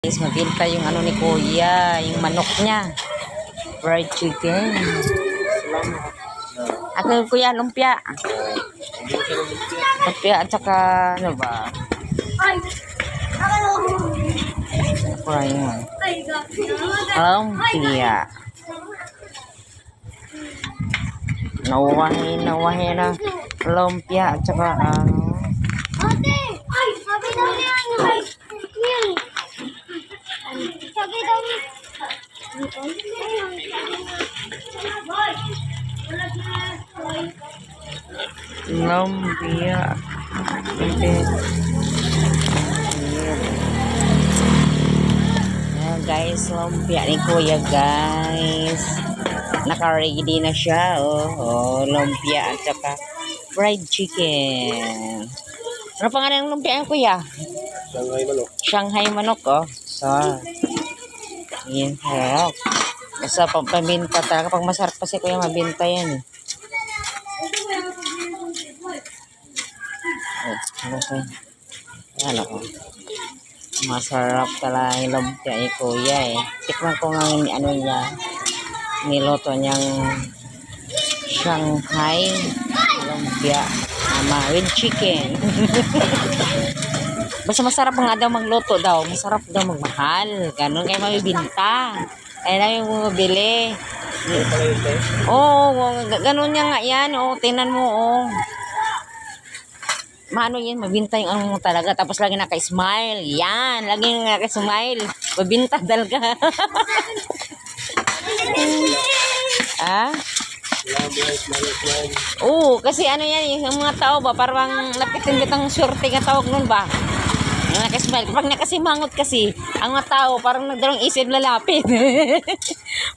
Guys, mabenta yung ano ni Kuya, yung manok niya. Fried chicken. Ako Kuya, lumpia. Lumpia at saka ano ba? Ako yun. Lumpia. Nawahi na lumpia at saka Ate! Ay! Sabi daw niya yan! Sabi daw niya. lumpia. Ayan guys, lumpia ni Kuya guys. Naka-ready na siya. Oh, lumpia at saka fried chicken. Ano pangalan ng lumpia Kuya? Shanghai manok. Shanghai manok, oh. So, yan, harap. Basta paminta talaga. Pag masarap kasi Kuya, mabinta yan eh. Oh, ano ko? Ano ko? Masarap talaga yung lumpia ni Kuya eh. Tikman ko nga yung ano niya. Niloto niyang Shanghai lumpia with chicken. Basta masarap nga daw magluto daw. Masarap daw magmahal. Ganun kayo mabibinta. Kaya namin bumabili. Oo, ganun niya nga yan. Oo, tingnan mo. Oo. Maano yan, mabinta yung ano mo talaga. Tapos lagi naka-smile. Yan, lagi naka-smile. Mabinta talaga. Ah? Oo, kasi ano yan, yung mga tao ba, parang napitindit ang surte nga tawag nun ba? Yung nakasmile. Kapag nakasimangot kasi, ang mga tao parang nagdarong isip lalapit.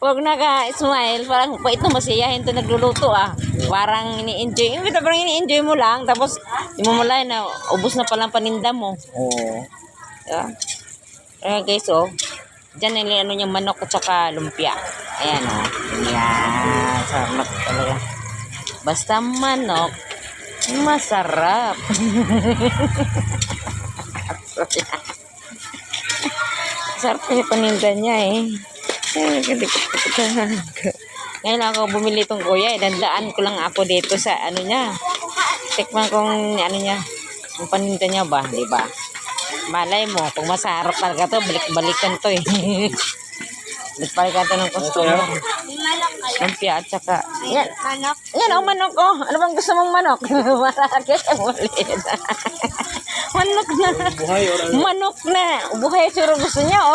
Huwag naka-smile, parang pa ito masiyahin ito nagluluto ah. Parang ini-enjoy. Yung parang ini-enjoy mo lang, tapos di mo mula na, ubos na palang paninda mo. Oo. Diba? Ayan guys, oh. Diyan yung ano yung manok at saka lumpia. Ayan oh. Ayan. Sarap talaga. Basta manok, masarap. Sarap yung paninda niya eh. Ngayon lang ako bumili itong Kuya eh. Dandaan ko lang ako dito sa ano niya. Tikman kong ano niya. Yung paninda niya ba, di ba? Malay mo, kung masarap talaga to, balik-balikan to eh. Balik-balikan to ng customer. Lumpia at saka, yan, manok. Yan, oh, manok, oh. Ano bang gusto mong manok? Malaki, ulit. Manok na. Manok na. Buhay, sure gusto niya, oh.